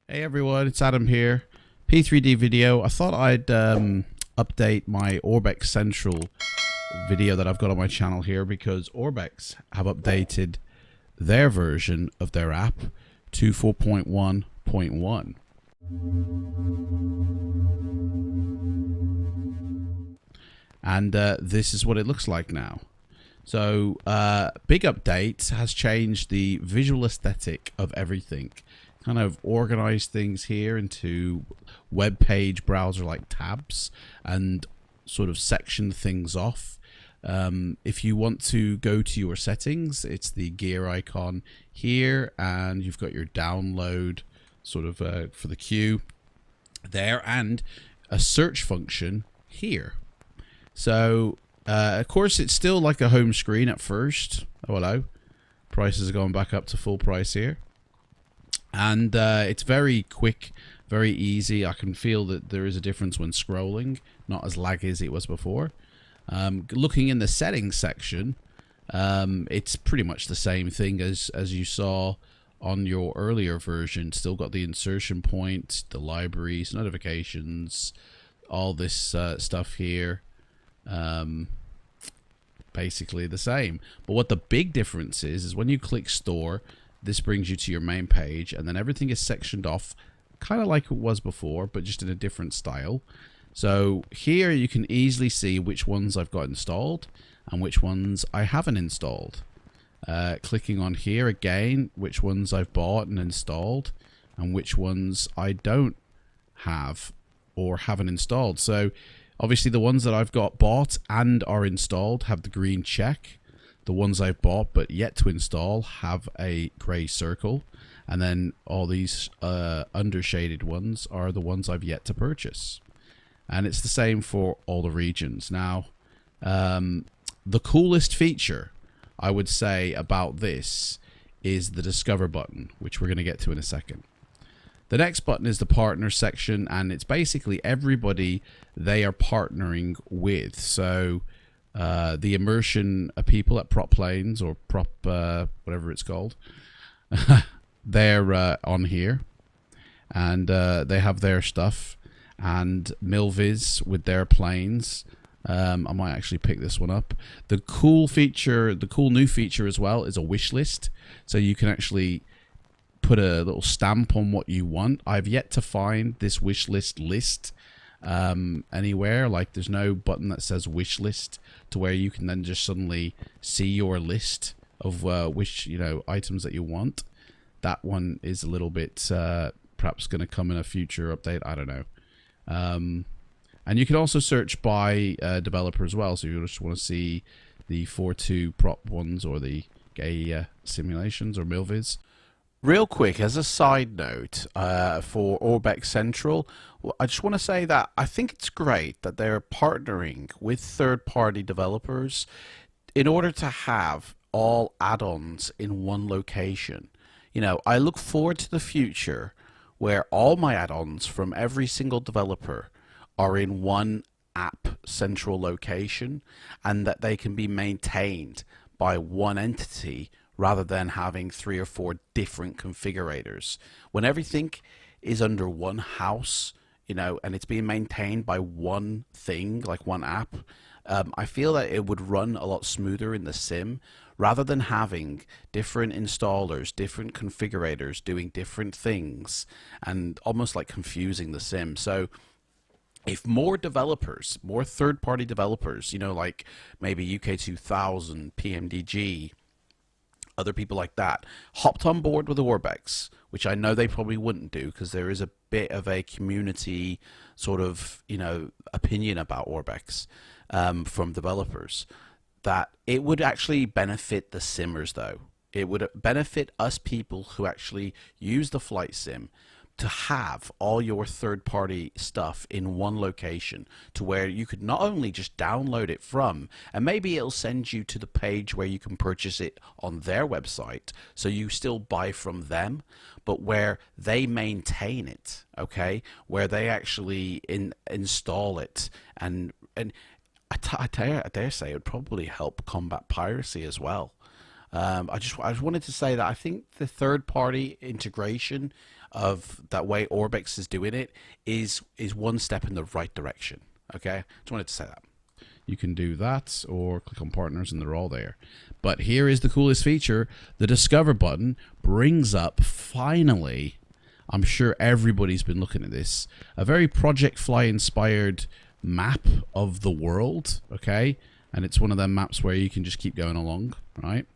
Hey everyone, it's Adam here. P3D video. I thought I'd update my Orbx Central video that I've got on my channel here because Orbx have updated their version of their app to 4.1.1. And this is what it looks like now. So big update has changed the visual aesthetic of everything. Kind of organized things here into web page browser like tabs and sort of sectioned things off. If you want to go to your settings, it's the gear icon here, and you've got your download sort of for the queue there, and a search function here. So of course it's still like a home screen at first. Oh hello, prices are going back up to full price here. And it's very quick, very easy. I can feel that there is a difference when scrolling, not as laggy as it was before. Looking in the settings section, it's pretty much the same thing as you saw on your earlier version. Still got the insertion point, the libraries, notifications, all this stuff here. Basically the same. But what the big difference is when you click store, this brings you to your main page, and then everything is sectioned off kind of like it was before, but just in a different style. So here you can easily see which ones I've got installed and which ones I haven't installed. Clicking on here again, which ones I've bought and installed and which ones I don't have or haven't installed. So obviously the ones that I've got bought and are installed have the green check. The ones I've bought but yet to install have a grey circle, and then all these undershaded ones are the ones I've yet to purchase. And it's the same for all the regions. Now, the coolest feature I would say about this is the Discover button, which we're going to get to in a second. The next button is the partner section, and it's basically everybody they are partnering with. So the immersion people at Prop Planes or Prop whatever it's called, they're on here, and they have their stuff, and Milviz with their planes. I might actually pick this one up. The cool new feature as well is a wish list, so you can actually put a little stamp on what you want. I've yet to find this wish list anywhere. Like there's no button that says wish list to where you can then just suddenly see your list of which items that you want. That one is a little bit perhaps going to come in a future update, I don't know. And you can also search by developer as well, so you just want to see the 4.2 prop ones or the gay simulations or Milviz. Real quick, as a side note, for Orbx Central, I just want to say that I think it's great that they're partnering with third-party developers in order to have all add-ons in one location. I look forward to the future where all my add-ons from every single developer are in one app central location, and that they can be maintained by one entity rather than having 3 or 4 different configurators. When everything is under one house, and it's being maintained by one thing, like one app, I feel that it would run a lot smoother in the sim rather than having different installers, different configurators doing different things and almost like confusing the sim. So if more developers, more third-party developers, like maybe UK2000, PMDG, other people like that, hopped on board with Orbx, which I know they probably wouldn't do because there is a bit of a community sort of, opinion about Orbx from developers, that it would actually benefit the simmers though. It would benefit us people who actually use the flight sim to have all your third-party stuff in one location, to where you could not only just download it from, and maybe it'll send you to the page where you can purchase it on their website, so you still buy from them, but where they maintain it, okay, where they actually install it, and I dare say it would probably help combat piracy as well. I just wanted to say that I think the third-party integration of that way Orbx is doing it is one step in the right direction. Okay, just wanted to say that. You can do that or click on partners and they're all there. But here is the coolest feature. The discover button brings up, finally, I'm sure everybody's been looking at this, a very Project Fly inspired map of the world. Okay, and it's one of them maps where you can just keep going along, right?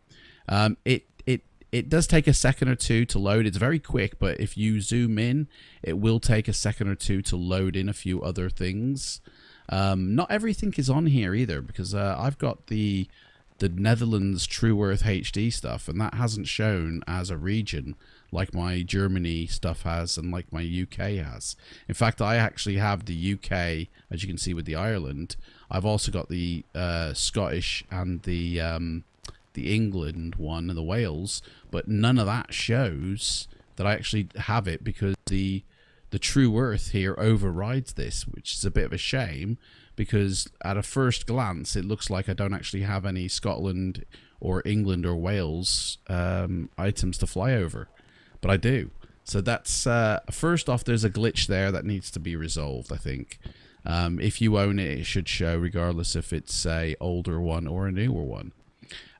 It does take a second or two to load. It's very quick, but if you zoom in, it will take a second or two to load in a few other things. Not everything is on here either, because I've got the Netherlands TrueEarth HD stuff, and that hasn't shown as a region like my Germany stuff has and like my UK has. In fact, I actually have the UK, as you can see with the Ireland. I've also got the Scottish and the England one and the Wales, but none of that shows that I actually have it, because the TrueEarth here overrides this, which is a bit of a shame, because at a first glance it looks like I don't actually have any Scotland or England or Wales items to fly over, but I do. So that's first off, there's a glitch there that needs to be resolved, I think. If you own it, it should show regardless if it's a older one or a newer one.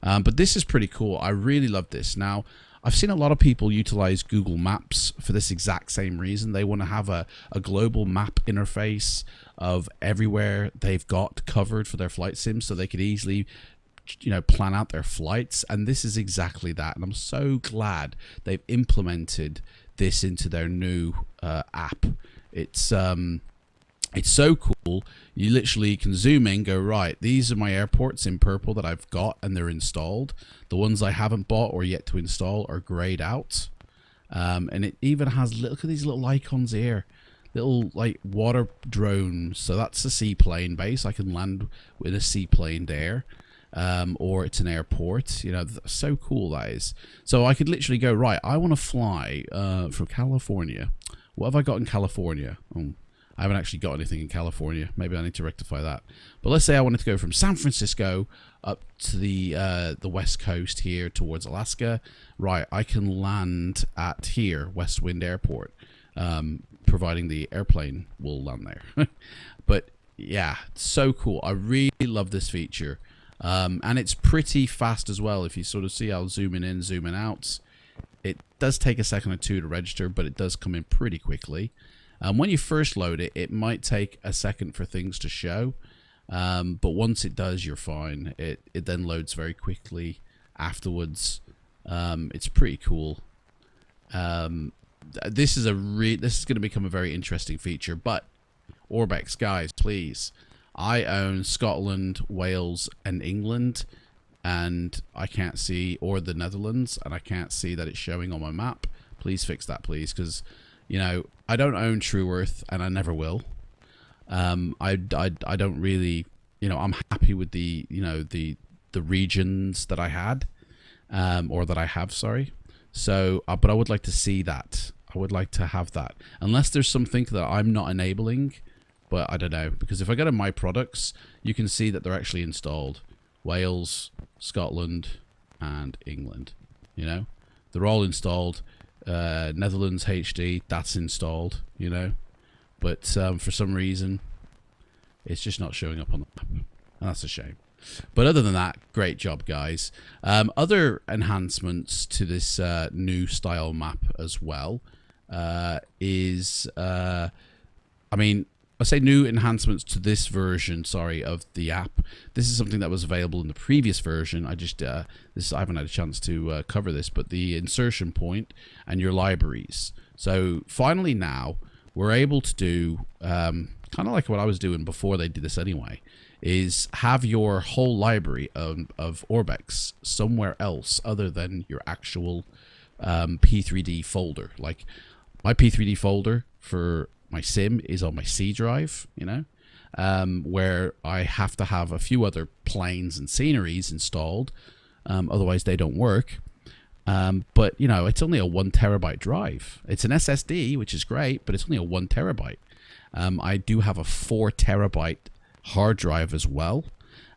But this is pretty cool. I really love this. Now, I've seen a lot of people utilize Google Maps for this exact same reason. They want to have a global map interface of everywhere they've got covered for their flight sim, so they could easily, you know, plan out their flights. And this is exactly that. And I'm so glad they've implemented this into their new app. It's so cool. You literally can zoom in, go, right, these are my airports in purple that I've got and they're installed. The ones I haven't bought or yet to install are grayed out. And it even has, look at these little icons here. Little like water drones. So that's a seaplane base. I can land with a seaplane there. Or it's an airport. You know, so cool that is. So I could literally go, right, I want to fly from California. What have I got in California? Oh, I haven't actually got anything in California. Maybe I need to rectify that. But let's say I wanted to go from San Francisco up to the west coast here towards Alaska. Right, I can land at here, West Wind Airport, providing the airplane will land there. But yeah, so cool. I really love this feature. And it's pretty fast as well. If you sort of see, I'll zooming in, zooming out. It does take a second or two to register, but it does come in pretty quickly. When you first load it, it might take a second for things to show, but once it does, you're fine. It then loads very quickly afterwards. It's pretty cool. This is going to become a very interesting feature. But Orbx, guys, please, I own Scotland, Wales, and England, and I can't see, or the Netherlands, and I can't see that it's showing on my map. Please fix that, please, because, you know, I don't own TrueEarth, and I never will. I don't really, you know, I'm happy with the, you know, the regions that I had, or that I have, sorry. So, but I would like to see that. I would like to have that, unless there's something that I'm not enabling, but I don't know, because if I go to my products, you can see that they're actually installed. Wales, Scotland, and England, you know, they're all installed. Netherlands HD, that's installed, you know, but for some reason it's just not showing up on the map, and that's a shame. But other than that, great job, guys. Other enhancements to this new style map as well is I mean, I say new enhancements to this version, sorry, of the app. This is something that was available in the previous version. I just I haven't had a chance to cover this, but the insertion point and your libraries. So finally now we're able to do kind of like what I was doing before they did this anyway, is have your whole library of Orbx somewhere else other than your actual P3D folder. Like my P3D folder for my sim is on my C drive, you know, where I have to have a few other planes and sceneries installed, otherwise they don't work. But you know, it's only a 1 terabyte drive. It's an SSD, which is great, but it's only a 1 terabyte. I do have a 4 terabyte hard drive as well,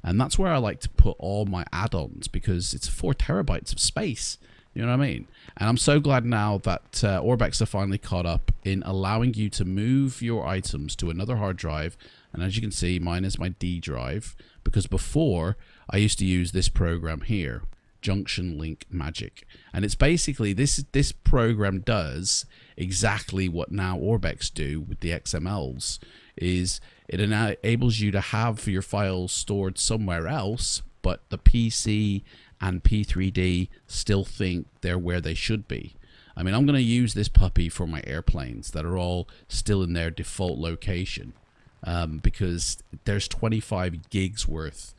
and that's where I like to put all my add-ons, because it's 4 terabytes of space. You know what I mean? And I'm so glad now that Orbx are finally caught up in allowing you to move your items to another hard drive. And as you can see, mine is my D drive, because before I used to use this program here, Junction Link Magic. And it's basically, this program does exactly what now Orbx do with the XMLs, is it enables you to have your files stored somewhere else, but the PC and P3D still think they're where they should be. I mean, I'm going to use this puppy for my airplanes that are all still in their default location, because there's 25 gigs worth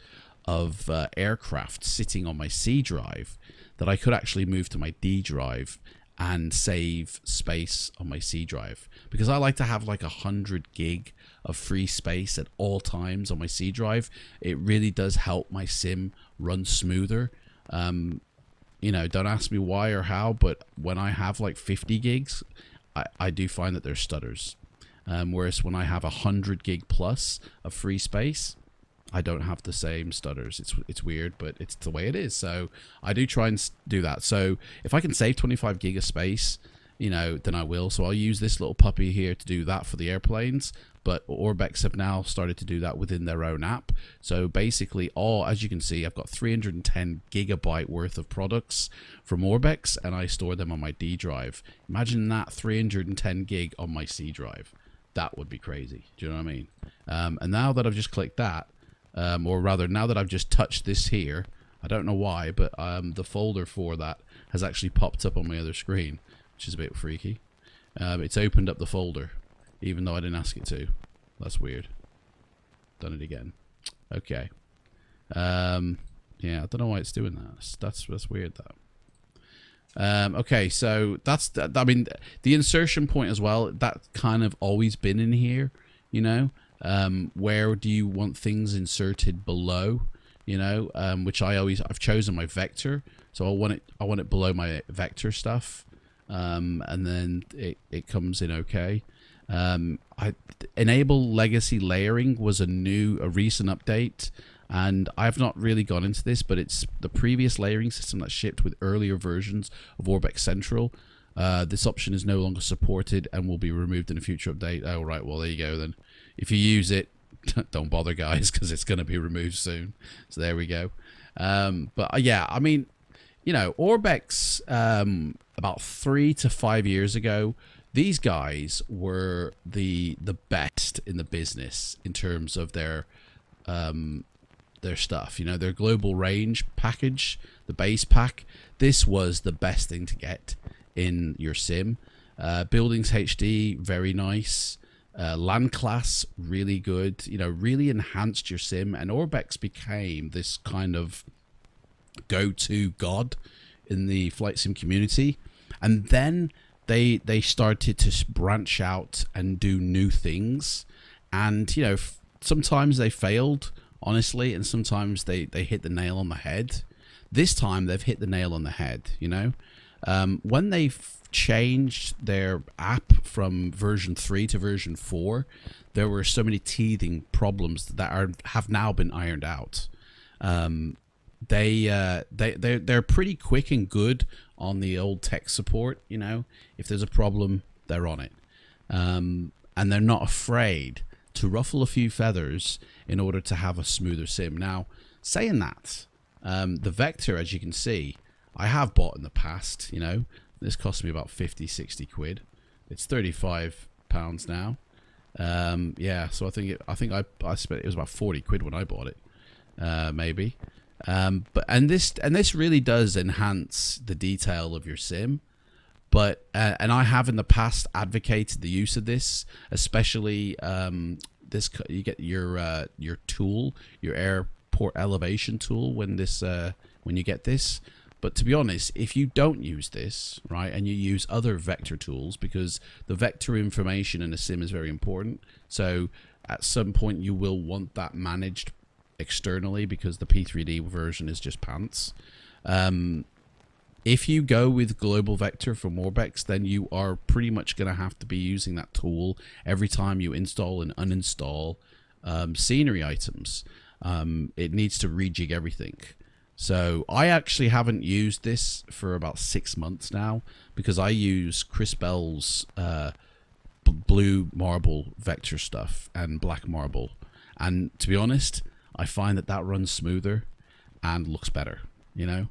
of aircraft sitting on my C drive that I could actually move to my D drive and save space on my C drive, because I like to have like 100 gig of free space at all times on my C drive. It really does help my sim run smoother. You know, don't ask me why or how, but when I have like 50 gigs, I do find that there's stutters. Whereas when I have 100 gig plus of free space, I don't have the same stutters. It's weird, but it's the way it is. So I do try and do that. So if I can save 25 gig of space, you know, then I will. So I'll use this little puppy here to do that for the airplanes. But Orbx have now started to do that within their own app. So basically, as you can see, I've got 310 gigabyte worth of products from Orbx, and I store them on my D drive. Imagine that 310 gig on my C drive. That would be crazy. Do you know what I mean? And now that I've just clicked that, or rather, now that I've just touched this here, I don't know why, but the folder for that has actually popped up on my other screen, which is a bit freaky. It's opened up the folder, even though I didn't ask it to. That's weird. Done it again. Okay. Yeah, I don't know why it's doing that. That's weird, that. Okay, so that's, I mean, the insertion point as well, that kind of always been in here, you know. Where do you want things inserted below, you know, which I've chosen my vector, so I want it below my vector stuff, and then it comes in okay. Enable legacy layering was a recent update, and I've not really gone into this, but it's the previous layering system that shipped with earlier versions of Orbx Central. This option is no longer supported and will be removed in a future update. Oh, right, well, there you go then. If you use it, don't bother, guys, because it's going to be removed soon. So there we go. But yeah, I mean, you know, Orbx, about 3 to 5 years ago, these guys were the best in the business in terms of their stuff. You know, their global range package, the base pack. This was the best thing to get in your sim. Buildings HD, very nice. Land class, really good. You know, really enhanced your sim, and Orbx became this kind of go-to god in the flight sim community. And then they started to branch out and do new things, and you know, sometimes they failed, honestly, and sometimes they hit the nail on the head. This time they've hit the nail on the head, you know. When they changed their app from version 3 to version 4, there were so many teething problems that have now been ironed out. They're pretty quick and good on the old tech support. You know, if there's a problem, they're on it, and they're not afraid to ruffle a few feathers in order to have a smoother sim. Now, saying that, the Vector, as you can see, I have bought in the past. You know, this cost me about 50-60 quid. It's £35 now. Yeah, so I think I spent, it was about 40 quid when I bought it, maybe. But this really does enhance the detail of your sim. But and I have in the past advocated the use of this, especially this. You get your tool, your airport elevation tool when you get this. But to be honest, if you don't use this, right, and you use other vector tools, because the vector information in a sim is very important, so at some point you will want that managed externally, because the P3D version is just pants. If you go with global vector from Orbx, then you are pretty much going to have to be using that tool every time you install and uninstall scenery items. It needs to rejig everything. So I actually haven't used this for about 6 months now, because I use Chris Bell's blue marble vector stuff and black marble, and to be honest, I find that runs smoother and looks better, you know,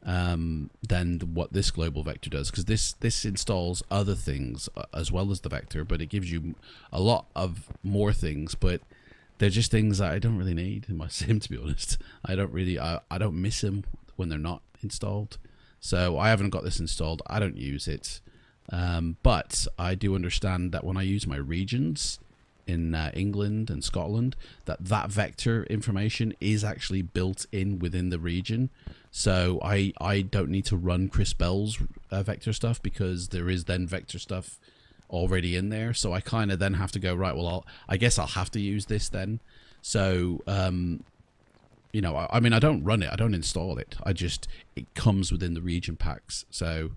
than what this global vector does, because this installs other things as well as the vector, but it gives you a lot of more things, but they're just things that I don't really need in my sim, to be honest. I don't miss them when they're not installed. So I haven't got this installed. I don't use it. But I do understand that when I use my regions in England and Scotland, that vector information is actually built in within the region. So I don't need to run Chris Bell's vector stuff, because there is then vector stuff already in there. So I kind of then have to go, right, well, I guess I'll have to use this then. So you know, I mean, I don't run it, I don't install it, it comes within the region packs. So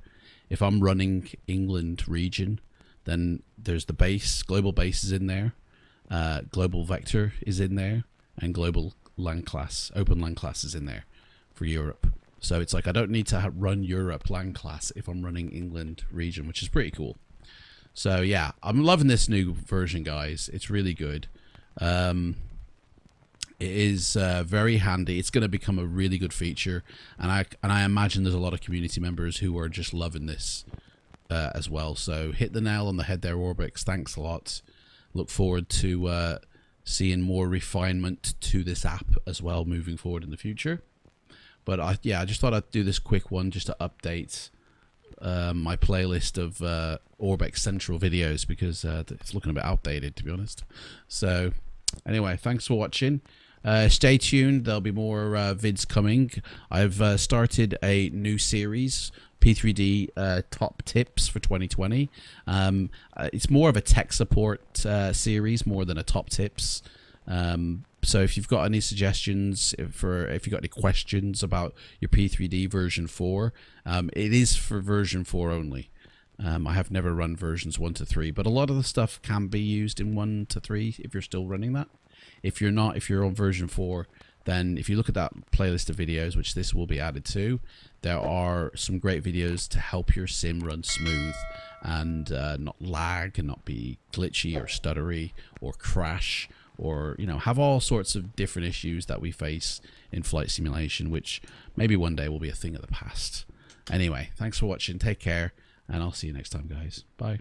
if I'm running England region, then there's the base, global base is in there, global vector is in there, and global LAN class, open LAN class is in there for Europe. So it's like I don't need to run Europe LAN class if I'm running England region, which is pretty cool. So yeah, I'm loving this new version, guys. It's really good. It is very handy. It's going to become a really good feature, and I imagine there's a lot of community members who are just loving this as well. So hit the nail on the head there, Orbx. Thanks a lot. Look forward to seeing more refinement to this app as well moving forward in the future. But yeah, I just thought I'd do this quick one just to update my playlist of Orbx Central videos, because it's looking a bit outdated, to be honest. So anyway, thanks for watching. Stay tuned, there'll be more vids coming. I've started a new series, P3D top tips for 2020. It's more of a tech support series more than a top tips. So if you've got any suggestions, if you've got any questions about your P3D version 4, it is for version 4 only. I have never run versions 1 to 3, but a lot of the stuff can be used in 1 to 3 if you're still running that. If you're not, if you're on version 4, then if you look at that playlist of videos, which this will be added to, there are some great videos to help your sim run smooth and not lag and not be glitchy or stuttery or crash, or, you know, have all sorts of different issues that we face in flight simulation, which maybe one day will be a thing of the past. Anyway, thanks for watching, take care, and I'll see you next time, guys. Bye.